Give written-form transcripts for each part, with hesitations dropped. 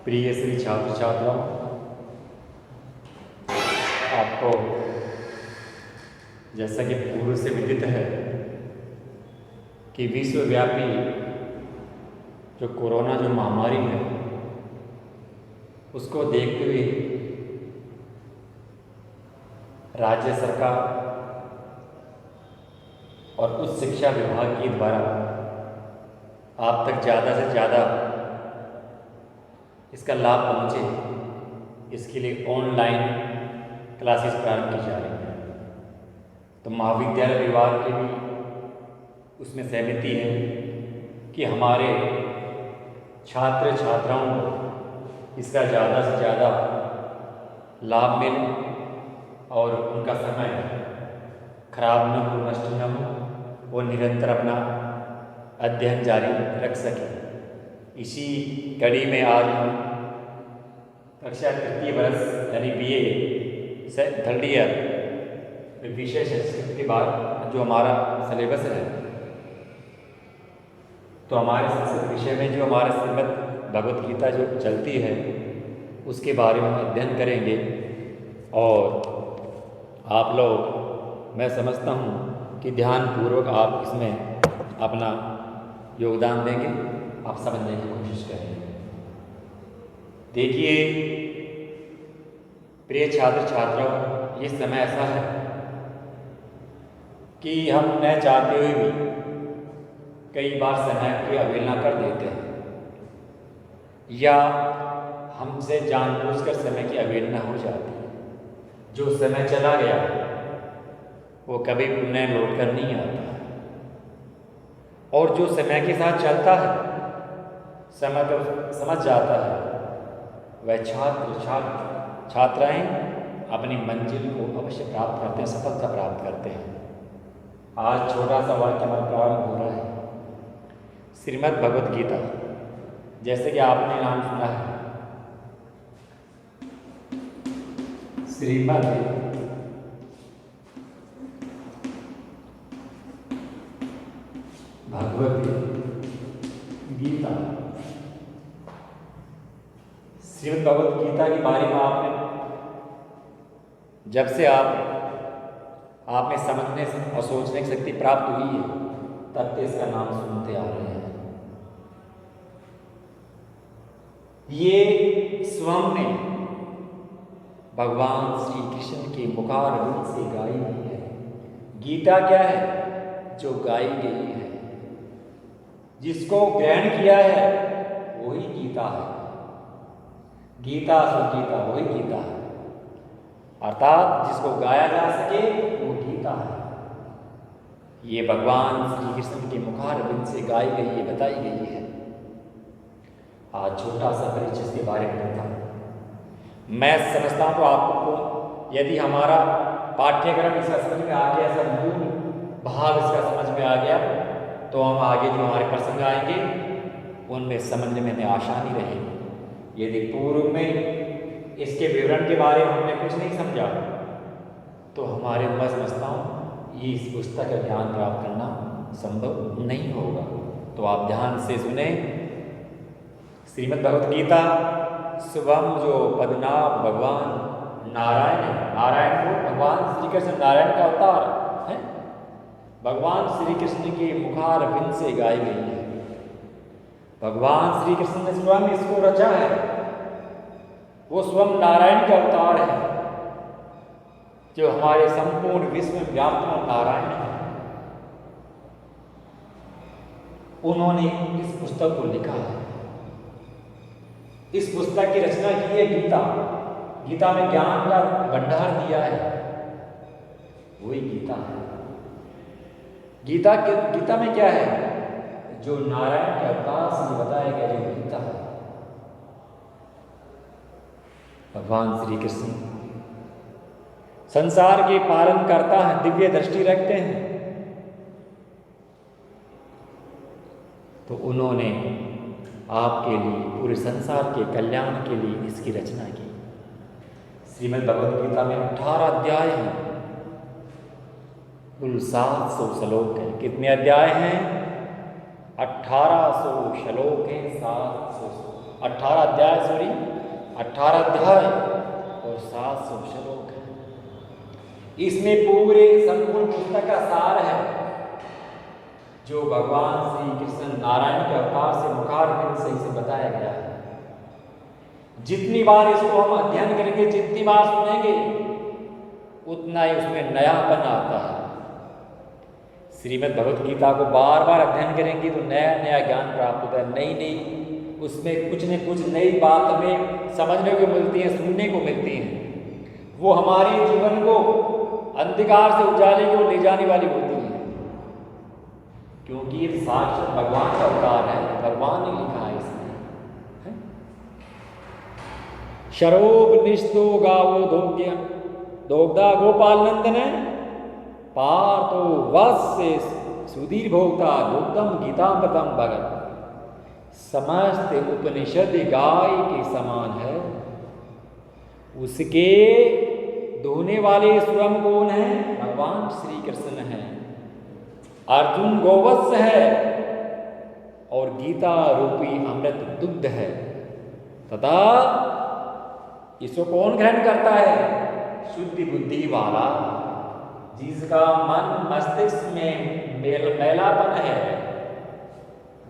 प्रिय श्री छात्र छात्राओं, आपको जैसा कि पूर्व से विदित है कि विश्वव्यापी जो कोरोना जो महामारी है उसको देखते हुए राज्य सरकार और उच्च शिक्षा विभाग के द्वारा आप तक ज़्यादा से ज़्यादा इसका लाभ पहुँचे, इसके लिए ऑनलाइन क्लासेस प्रारंभ की जा रही हैं। तो महाविद्यालय विभाग की भी उसमें सहमति है कि हमारे छात्र छात्राओं को इसका ज़्यादा से ज़्यादा लाभ मिले और उनका समय खराब न हो, नष्ट न हो, वो निरंतर अपना अध्ययन जारी रख सकें। इसी कड़ी में आज हम कक्षा तृतीय वर्ष यानी BA थर्ड ईयर में विशेष संस्कृत के बाद जो हमारा सिलेबस है, तो हमारे संस्कृत विषय में जो हमारा श्रीमद् भगवत गीता जो चलती है उसके बारे में हम अध्ययन करेंगे। और आप लोग, मैं समझता हूँ कि ध्यानपूर्वक आप इसमें अपना योगदान देंगे, आप समझने की कोशिश करेंगे। देखिए प्रिय छात्र छात्राओं, ये समय ऐसा है कि हम न चाहते हुए भी कई बार समय की अवहेलना कर देते हैं या हमसे जानबूझकर समय की अवहेलना हो जाती है। जो समय चला गया वो कभी पुनः लौट कर नहीं आता, और जो समय के साथ चलता है, समय को समझ जाता है, वह छात्राएं अपनी मंजिल को अवश्य प्राप्त करते हैं, सफलता प्राप्त करते हैं। आज छोटा सा वाक्य हमारा प्रारंभ हो रहा है। श्रीमद् भगवत गीता, जैसे कि आपने नाम सुना है, श्रीमद् भगवत गीता। श्रीमद् भगवत गीता के बारे में आपने जब से आप में समझने और सोचने की शक्ति प्राप्त हुई है, तब से इसका नाम सुनते आ रहे हैं। ये स्वयं में भगवान श्री कृष्ण के मुखारविंद से गाई गई है। गीता क्या है? जो गाई गई है, जिसको ग्रहण किया है वही गीता है। गीता सुगीता वही गीता है, अर्थात जिसको गाया जा सके वो गीता है। ये भगवान श्री कृष्ण के मुखारविंद से गाई गई है, बताई गई है। आज छोटा सा परिचय इसके बारे में बताऊं। मैं समझता हूँ तो आपको यदि हमारा पाठ्यक्रम इसका समझ में आ गया, सब मूल भाव इसका समझ में आ गया, तो हम आगे जो हमारे प्रसंग आएंगे उनमें समझने में हमें आसानी रहेगी। यदि पूर्व में इसके विवरण के बारे में हमने कुछ नहीं समझा तो हमारे, मैं समझता हूँ, ये इस पुस्तक का ज्ञान प्राप्त करना संभव नहीं होगा। तो आप ध्यान से सुने। श्रीमद् भगवत गीता स्वयं जो पद्मनाभ भगवान नारायण है, नारायण को भगवान श्री कृष्ण नारायण का अवतार है, भगवान श्री कृष्ण के मुखारविंद से गाई गई है। भगवान श्री कृष्ण ने स्वयं इसको रचा है, वो स्वयं नारायण का अवतार है, जो हमारे संपूर्ण विश्व में व्याप्त नारायण है। उन्होंने इस पुस्तक को लिखा है। इस पुस्तक की रचना की है गीता। गीता में ज्ञान का भंडार दिया है, वही गीता है। गीता में क्या है? जो नारायण के अवतार से बताया गया जो गीता है। भगवान श्री कृष्ण संसार के पालन करता है, दिव्य दृष्टि रखते हैं, तो उन्होंने आपके लिए, पूरे संसार के कल्याण के लिए इसकी रचना की। श्रीमद् भगवत गीता में 18 अध्याय हैं, कुल 700 श्लोक हैं। कितने अध्याय हैं? 1800 श्लोक हैं, 700 श्लोक। 18 अध्याय सॉरी 18 अध्याय और 700 श्लोक है। इसमें पूरे संपूर्ण पुस्तक का सार है जो भगवान श्री कृष्ण नारायण के अवतार से मुखारबिंद से इसे बताया गया है। जितनी बार इसको हम अध्ययन करेंगे, जितनी बार सुनेंगे, उतना ही उसमें नयापन आता है। श्रीमद् भगवत गीता को बार बार अध्ययन करेंगे तो नया नया ज्ञान प्राप्त होता है, नई नई उसमें कुछ न कुछ नई बात हमें समझने को मिलती है, सुनने को मिलती है। वो हमारे जीवन को अंधकार से उजाले की ओर ले जाने वाली होती है, क्योंकि ये साक्षात भगवान का अवतार है, भगवान ने लिखा है इसमें। शरोप निष्ठो गावो दोग्य दोग्धा गोपाल नंदन पार्थो वत्स्य सुधीर भोक्ता दुग्धम गीतामृतम भगत। समस्त उपनिषद गाय के समान है। उसके दोहने वाले स्वयं कौन है? भगवान श्री कृष्ण है। अर्जुन गोवत्स है और गीता रूपी अमृत दुग्ध है। तथा इसको कौन ग्रहण करता है? शुद्ध बुद्धि वाला, जिसका मन मस्तिष्क में मैलापन है,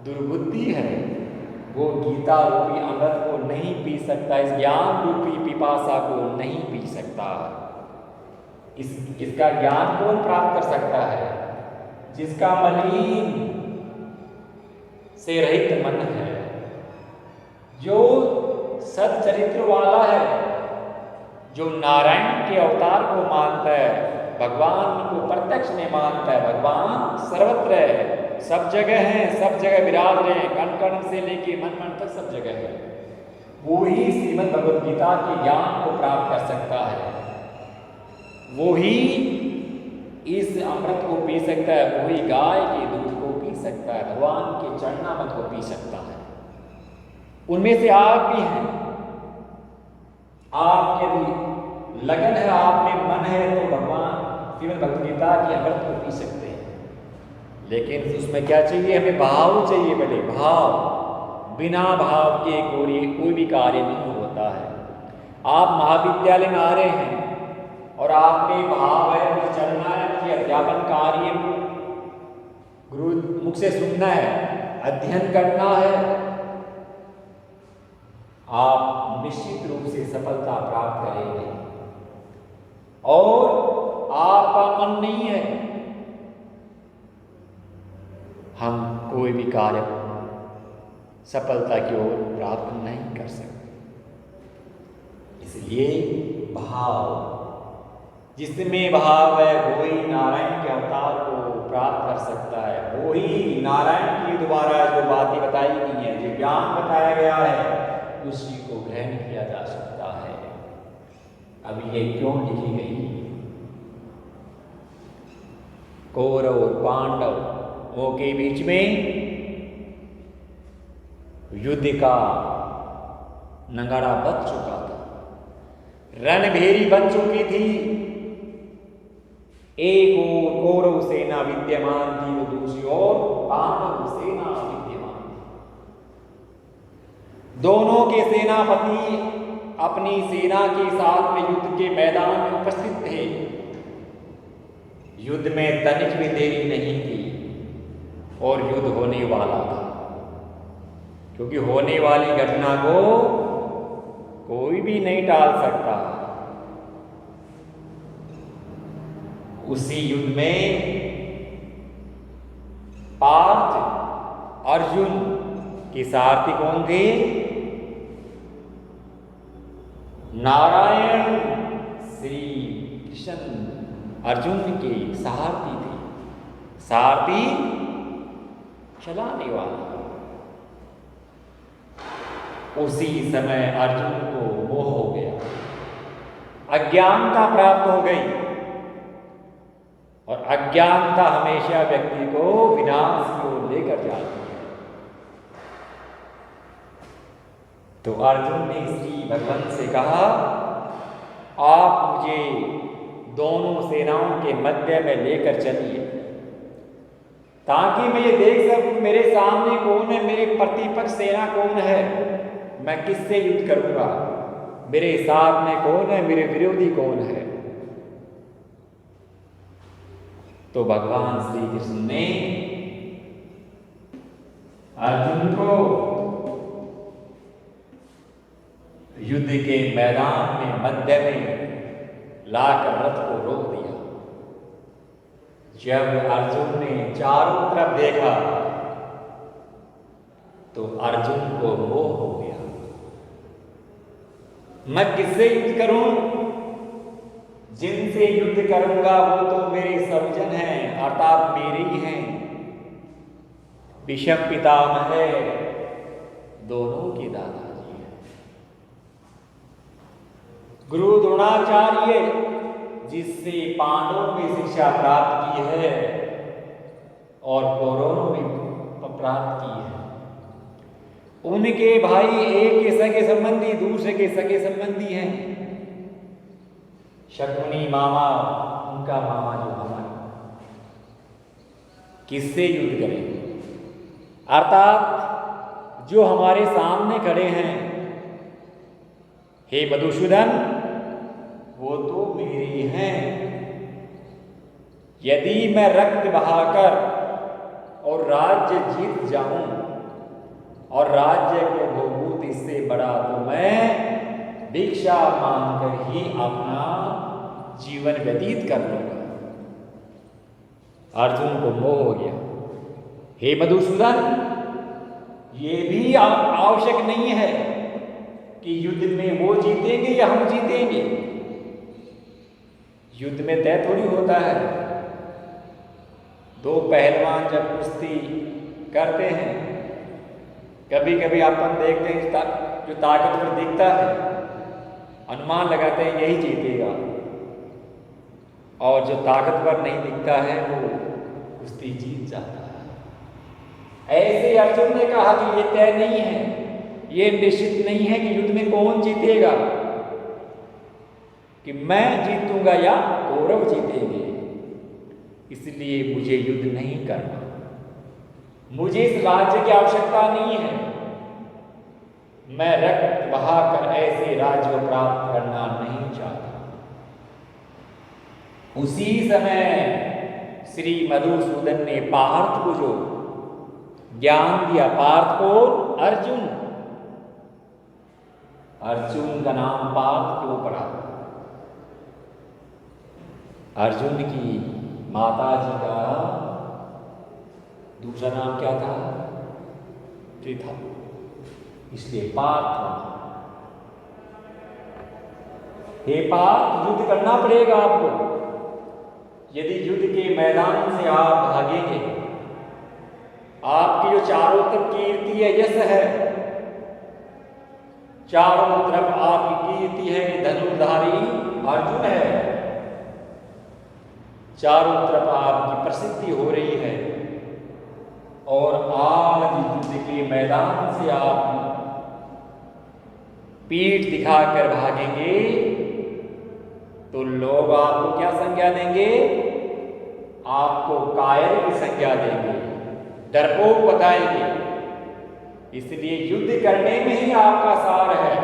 दुर्बुद्धि है, वो गीता रूपी अमृत को नहीं पी सकता, इस ज्ञान रूपी पिपासा को नहीं पी सकता। इसका ज्ञान कौन प्राप्त कर सकता है? जिसका मलिन से रहित मन है, जो सच्चरित्र वाला है, जो नारायण के अवतार को मानता है, भगवान को प्रत्यक्ष में मानता है। भगवान सर्वत्र है, सब जगह है, सब जगह विराज रहे हैं, कण कण से लेके मन मन तक सब जगह है। वो ही श्रीमद् भगवद गीता के ज्ञान को प्राप्त कर सकता है, वो ही इस अमृत को पी सकता है, वो ही गाय के दूध को पी सकता है, भगवान के चरणामृत को पी सकता है। उनमें से आप भी हैं। आप यदि लगन है, आप में मन है, तो भगवान श्रीमद् भगवद गीता की अमृत को पी सकते हैं। लेकिन उसमें क्या चाहिए? हमें भाव चाहिए। बड़े भाव, बिना भाव के कोई भी कार्य नहीं होता है। आप महाविद्यालय में आ रहे हैं और आप में भाव है, मुझे चलना है, मुझे अध्यापन कार्य गुरु मुख से सुनना है, अध्ययन करना है, आप निश्चित रूप से सफलता प्राप्त करेंगे। और आपका मन नहीं है, हम कोई भी कार्य सफलता की ओर प्राप्त नहीं कर सकते। इसलिए भाव, जिसमें भाव है वो ही नारायण के अवतार को प्राप्त कर सकता है। वो ही नारायण की द्वारा जो बातें बताई गई हैं, जो ज्ञान बताया गया है, उसी को ग्रहण किया जा सकता है। अब ये क्यों लिखी गई? कौरव और पांडवों के बीच में युद्ध का नगाड़ा बज चुका था, रणभेरी बन चुकी थी। एक ओर कौरव सेना विद्यमान थी, तो दूसरी ओर पांडव सेना विद्यमान थी। दोनों के सेनापति अपनी सेना के साथ में युद्ध के मैदान में उपस्थित थे। युद्ध में तनिक भी देरी नहीं थी और युद्ध होने वाला था, क्योंकि होने वाली घटना को कोई भी नहीं टाल सकता। उसी युद्ध में पार्थ अर्जुन के सारथी कौन थे? नारायण श्री कृष्ण अर्जुन के सारथी थे। सारथी चलाने वाला। उसी समय अर्जुन को मोह हो गया, अज्ञानता प्राप्त हो गई, और अज्ञानता हमेशा व्यक्ति को विनाश की ओर लेकर जाती है। तो अर्जुन ने श्री भगवान से कहा, आप मुझे दोनों सेनाओं के मध्य में लेकर चलिए, ताकि मैं ये देख सकूं मेरे सामने कौन है, मेरे प्रतिपक्ष सेना कौन है। मैं किससे युद्ध करूंगा? मेरे साथ में कौन है? मेरे विरोधी कौन है? तो भगवान श्री कृष्ण ने अर्जुन को युद्ध के मैदान में मध्य में लाकर रथ को रोक दिया। जब अर्जुन ने चारों तरफ देखा तो अर्जुन को मोह हो गया। मैं किससे युद्ध करूं? जिनसे युद्ध करूंगा वो तो मेरे सज्जन हैं, अर्थात मेरे ही हैं। भीष्म पितामह है, दोनों के दादाजी हैं। गुरु द्रोणाचार्य जिससे पांडवों में शिक्षा प्राप्त की है और कौरवों में प्राप्त की है, उनके भाई एक के सगे संबंधी दूसरे के सगे संबंधी हैं। शकुनी मामा, उनका मामा जो हमारा, किससे युद्ध करेंगे? अर्थात जो हमारे सामने खड़े हैं, हे मधुसूदन, वो तो मेरे हैं। यदि मैं रक्त बहाकर और राज्य जीत जाऊं और राज्य को भोगूं, इससे बड़ा तो मैं भिक्षा मांगकर ही अपना जीवन व्यतीत कर लूंगा। अर्जुन को मोह हो गया। हे मधुसूदन, ये भी आवश्यक नहीं है कि युद्ध में वो जीतेंगे या हम जीतेंगे। युद्ध में तय थोड़ी होता है। दो पहलवान जब कुश्ती करते हैं, कभी कभी अपन देखते हैं जो ताकतवर दिखता है, अनुमान लगाते हैं यही जीतेगा, और जो ताकतवर नहीं दिखता है वो कुश्ती जीत जाता है। ऐसे अर्जुन ने कहा कि ये तय नहीं है, ये निश्चित नहीं है कि युद्ध में कौन जीतेगा, कि मैं जीतूंगा या कौरव जीतेंगे। इसलिए मुझे युद्ध नहीं करना, मुझे इस राज्य की आवश्यकता नहीं है। मैं रक्त बहाकर ऐसे राज्य को प्राप्त करना नहीं चाहता। उसी समय श्री मधुसूदन ने पार्थ को जो ज्ञान दिया, पार्थ को अर्जुन, अर्जुन का नाम पार्थ क्यों पड़ा? अर्जुन की माता जी का दूसरा नाम क्या था? त्रिथा, इसलिए पार्थ। हे पार्थ, युद्ध करना पड़ेगा आपको। यदि युद्ध के मैदान से आप भागेंगे, आपकी जो चारों तरफ कीर्ति है, यश है, चारों तरफ आपकी कीर्ति है कि धनुर्धारी अर्जुन है, चारों तरफ आपकी प्रसिद्धि हो रही है, और आज युद्ध के मैदान से आप पीठ दिखाकर भागेंगे तो लोग आपको क्या संज्ञा देंगे? आपको कायर की संज्ञा देंगे, डरपोक बताएंगे। इसलिए युद्ध करने में ही आपका सार है।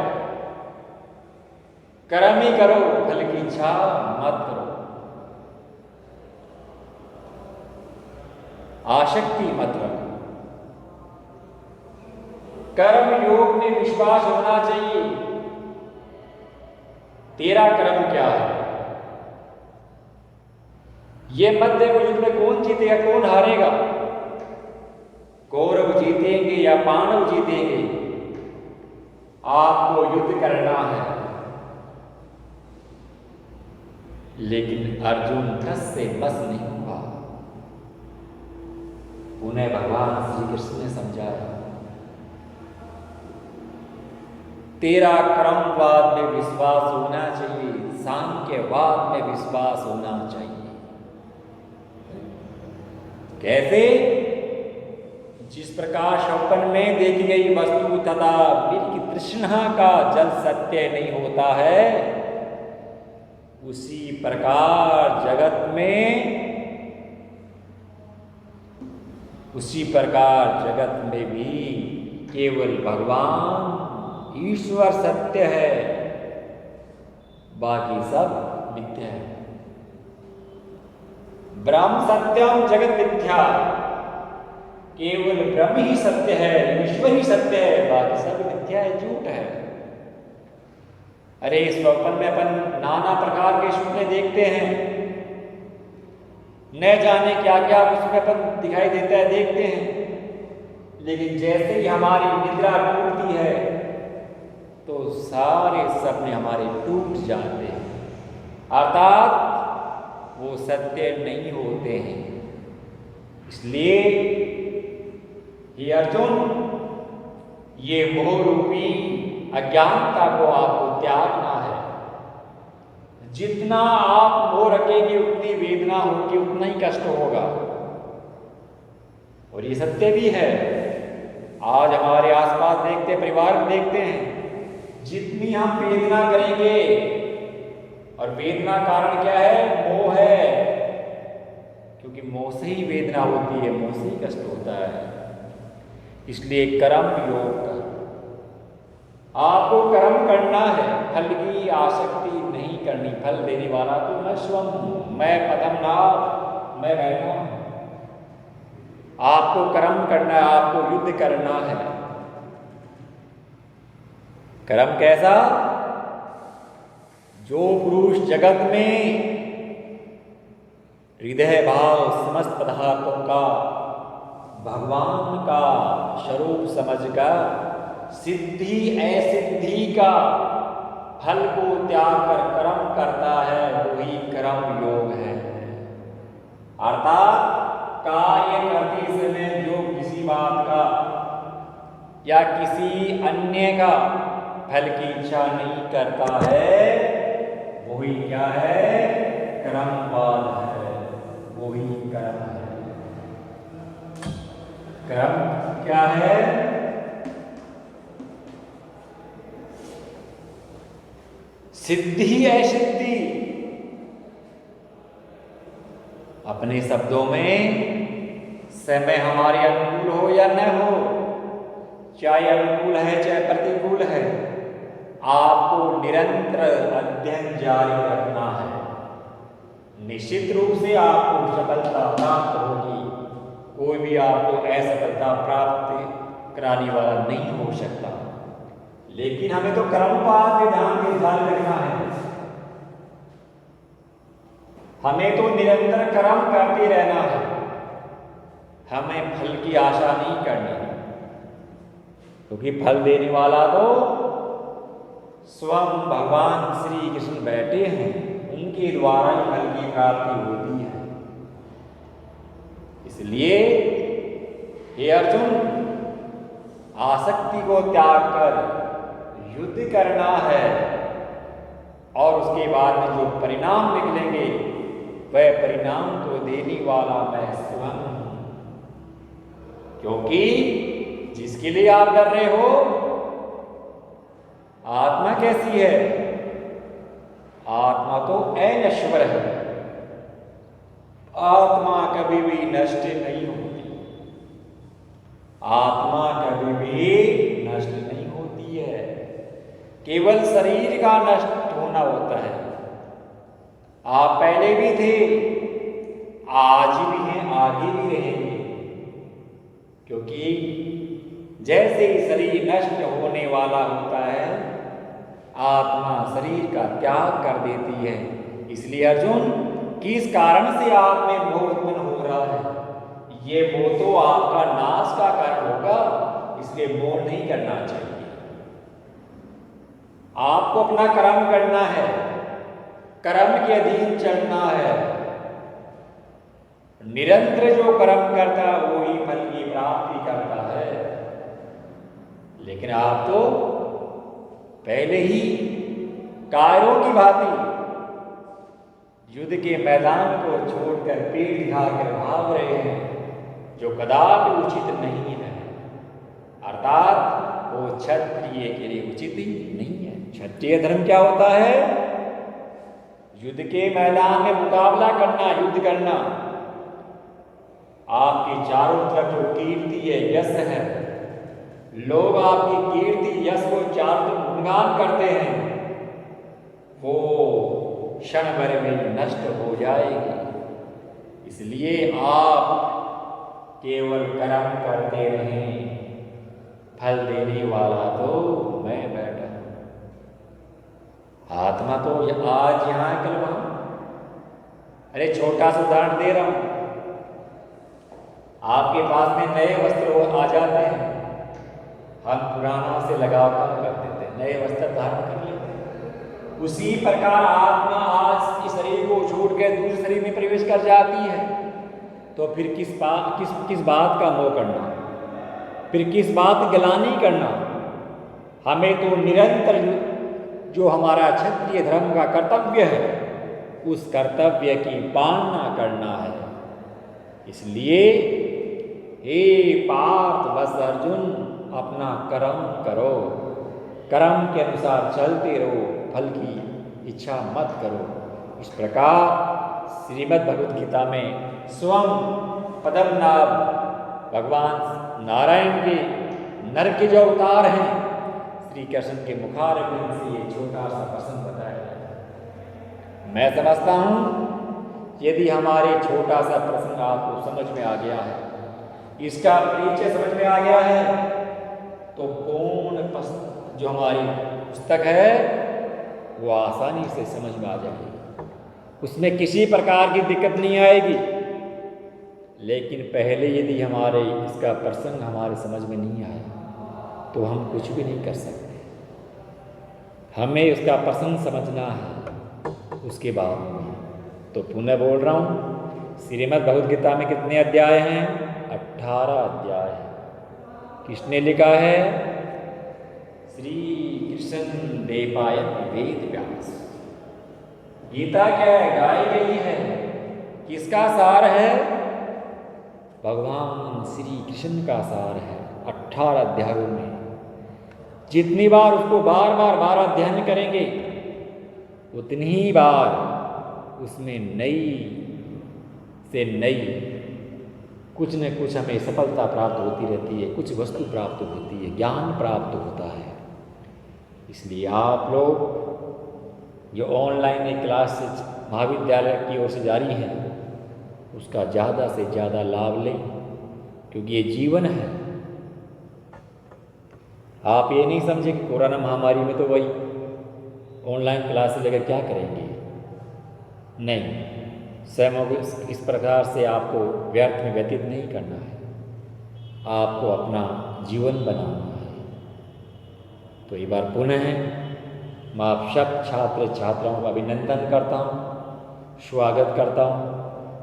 कर्म ही करो, फल की इच्छा मत करो, आसक्ति मत रखो। कर्म योग में विश्वास होना चाहिए। तेरा कर्म क्या है? ये मत देखो युद्ध में कौन जीतेगा कौन हारेगा, कौरव जीतेंगे या पांडव जीतेंगे। आपको युद्ध करना है। लेकिन अर्जुन धस से बस नहीं हुआ। उन्हें भगवान श्री कृष्ण ने समझाया, तेरा क्रमवाद में विश्वास होना चाहिए, सांख्यवाद में विश्वास होना चाहिए। कैसे? जिस प्रकार स्वप्न में देखी गई वस्तु तथा बिल की तृष्णा का जल सत्य नहीं होता है, उसी प्रकार जगत में भी केवल भगवान ईश्वर सत्य है, बाकी सब मिथ्या है। ब्रह्म सत्यम जगत मिथ्या, केवल ब्रह्म ही सत्य है, ईश्वर ही सत्य है, बाकी सब मिथ्या है, झूठ है। अरे इस स्वप्न में अपन नाना प्रकार के सपने देखते हैं, न जाने क्या क्या उसमें अपन दिखाई देता है, देखते हैं, लेकिन जैसे ही हमारी निद्रा टूटती है तो सारे सपने हमारे टूट जाते हैं, अर्थात वो सत्य नहीं होते हैं। इसलिए हे अर्जुन, ये मोह रूपी अज्ञानता को आपको त्यागना है। जितना आप मोह रखेंगे उतनी वेदना होगी, उतना ही कष्ट होगा। और ये सत्य भी है। आज हमारे आसपास देखते, परिवार में देखते हैं, जितनी हम वेदना करेंगे, और वेदना कारण क्या है? मोह है, क्योंकि मोह से ही वेदना होती है, मोह से ही कष्ट होता है। इसलिए कर्म योग कर, आपको कर्म करना है, फल की आसक्ति नहीं करनी। फल देने वाला तो मैं स्वयं हूं, मैं पद्मनाभ, मैं बैठा हूं। आपको कर्म करना है, आपको युद्ध करना है। कर्म कैसा? जो पुरुष जगत में हृदय भाव समस्त पदार्थों का भगवान का स्वरूप समझकर सिद्धि असिद्धि का फल को त्याग कर कर्म करता है, वही कर्म योग है। अर्थात कार्य करते समय जो किसी बात का या किसी अन्य का फल की इच्छा नहीं करता है, वही क्या है? कर्मवाद है, वही कर्म है। कर्म क्या है? सिद्धि असिद्धि। अपने शब्दों में समय हमारे अनुकूल हो या न हो, चाहे अनुकूल है चाहे प्रतिकूल है, आपको निरंतर अध्ययन जारी रखना है। निश्चित रूप से आपको सफलता प्राप्त होगी। कोई भी आपको असफलता प्राप्त कराने वाला नहीं हो सकता। लेकिन हमें तो कर्मवाद विधान में ध्यान रखना है। हमें तो निरंतर कर्म करते रहना है, हमें फल की आशा नहीं करनी, क्योंकि फल देने वाला तो स्वयं भगवान श्री कृष्ण बैठे हैं, उनके द्वारा ही फल की प्राप्ति होती है। इसलिए हे अर्जुन, आसक्ति को त्याग कर युद्ध करना है, और उसके बाद में जो परिणाम निकलेंगे वह परिणाम तो देने वाला मैं स्वयं हूं। क्योंकि जिसके लिए आप डर रहे हो, आत्मा कैसी है? आत्मा तो अनश्वर है, आत्मा कभी भी नष्ट नहीं होती। आत्मा कभी भी नष्ट नहीं होती है, केवल शरीर का नष्ट होना होता है। आप पहले भी थे, आज भी हैं, आगे भी रहेंगे, क्योंकि जैसे ही शरीर नष्ट होने वाला होता है, आत्मा शरीर का त्याग कर देती है। इसलिए अर्जुन, किस कारण से आप में मोह उत्पन्न हो रहा है? ये मोह तो आपका नाश का कारण होगा, इसलिए मोह नहीं करना चाहिए। आपको अपना कर्म करना है, कर्म के अधीन चलना है। निरंतर जो कर्म करता है वो ही फल की प्राप्ति करता है। लेकिन आप तो पहले ही कायरों की भांति युद्ध के मैदान को छोड़कर पेड़ दिखाकर भाग रहे हैं, जो कदापि उचित नहीं है। अर्थात वो क्षत्रिय के लिए उचित ही नहीं है। क्षत्रिय धर्म क्या होता है? युद्ध के मैदान में मुकाबला करना, युद्ध करना। आपके चारों तरफ जो कीर्ति है, यश है, लोग आपकी कीर्ति यश को चार दिन गुणगान करते हैं, वो क्षण भर में नष्ट हो जाएगी। इसलिए आप केवल कर्म करते रहें, फल देने वाला तो मैं बैठा हूं। आत्मा तो आज यहाँ है, कल वहां। अरे छोटा सा उदाहरण दे रहा हूं, आपके पास में नए वस्त्र आ जाते हैं, हम पुराना से लगाव कम कर देते हैं, नए वस्त्र धारण कर लेते हैं। उसी प्रकार आत्मा आज इस शरीर को छोड़ के दूसरे शरीर में प्रवेश कर जाती है, तो फिर किस बात का मोह करना, फिर किस बात की गलानी करना। हमें तो निरंतर जो हमारा क्षत्रिय धर्म का कर्तव्य है, उस कर्तव्य की पालना करना है। इसलिए हे पार्थ बस अर्जुन, अपना कर्म करो, कर्म के अनुसार चलते रहो, फल की इच्छा मत करो। इस प्रकार श्रीमद् भगवद गीता में स्वयं पद्मनाभ भगवान नारायण के नर के जो अवतार हैं, श्री कृष्ण के मुखारविंद से ये छोटा सा प्रसंग बताया है। मैं समझता हूँ यदि हमारे छोटा सा प्रसंग आपको समझ में आ गया है, इसका परिचय समझ में आ गया है, तो पूर्ण जो हमारी पुस्तक है वो आसानी से समझ में आ जाएगी, उसमें किसी प्रकार की दिक्कत नहीं आएगी। लेकिन पहले यदि हमारे इसका प्रसंग हमारे समझ में नहीं आया तो हम कुछ भी नहीं कर सकते। हमें उसका प्रसंग समझना है, उसके बाद में। तो पुनः बोल रहा हूँ, श्रीमद् भगवद गीता में कितने अध्याय हैं? 18 अध्याय है। किसने लिखा है? श्री कृष्ण देवपायन वेद व्यास। गीता क्या है? गाई गई है। किसका सार है? भगवान श्री कृष्ण का सार है। 18 अध्यायों में जितनी बार उसको बार अध्ययन करेंगे, उतनी ही बार उसमें नई से नई कुछ न कुछ हमें सफलता प्राप्त होती रहती है, कुछ वस्तु प्राप्त होती है, ज्ञान प्राप्त होता है। इसलिए आप लोग जो ऑनलाइन क्लास महाविद्यालय की ओर से जारी है, उसका ज़्यादा से ज़्यादा लाभ लें, क्योंकि ये जीवन है। आप ये नहीं समझे कि कोरोना महामारी में तो वही ऑनलाइन क्लास लेकर क्या करेंगे। नहीं, समय को इस प्रकार से आपको व्यर्थ में व्यतीत नहीं करना है, आपको अपना जीवन बनाना है। तो एक बार पुनः मैं आप सब छात्र छात्राओं का अभिनंदन करता हूँ, स्वागत करता हूँ।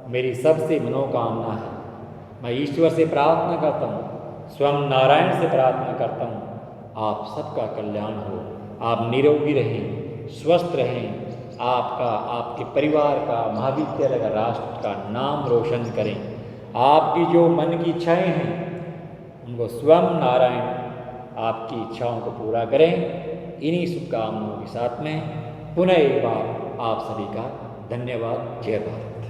मेरी सबसे मनोकामना है, मैं ईश्वर से प्रार्थना करता हूँ, स्वयं नारायण से प्रार्थना करता हूँ, आप सबका कल्याण हो, आप निरोगी रहें, स्वस्थ रहें, आपका, आपके परिवार का, महाविद्यालय का, राष्ट्र का नाम रोशन करें। आपकी जो मन की इच्छाएं हैं, उनको स्वयं नारायण आपकी इच्छाओं को पूरा करें। इन्हीं शुभकामनाओं के साथ में पुनः एक बार आप सभी का धन्यवाद। जय भारत।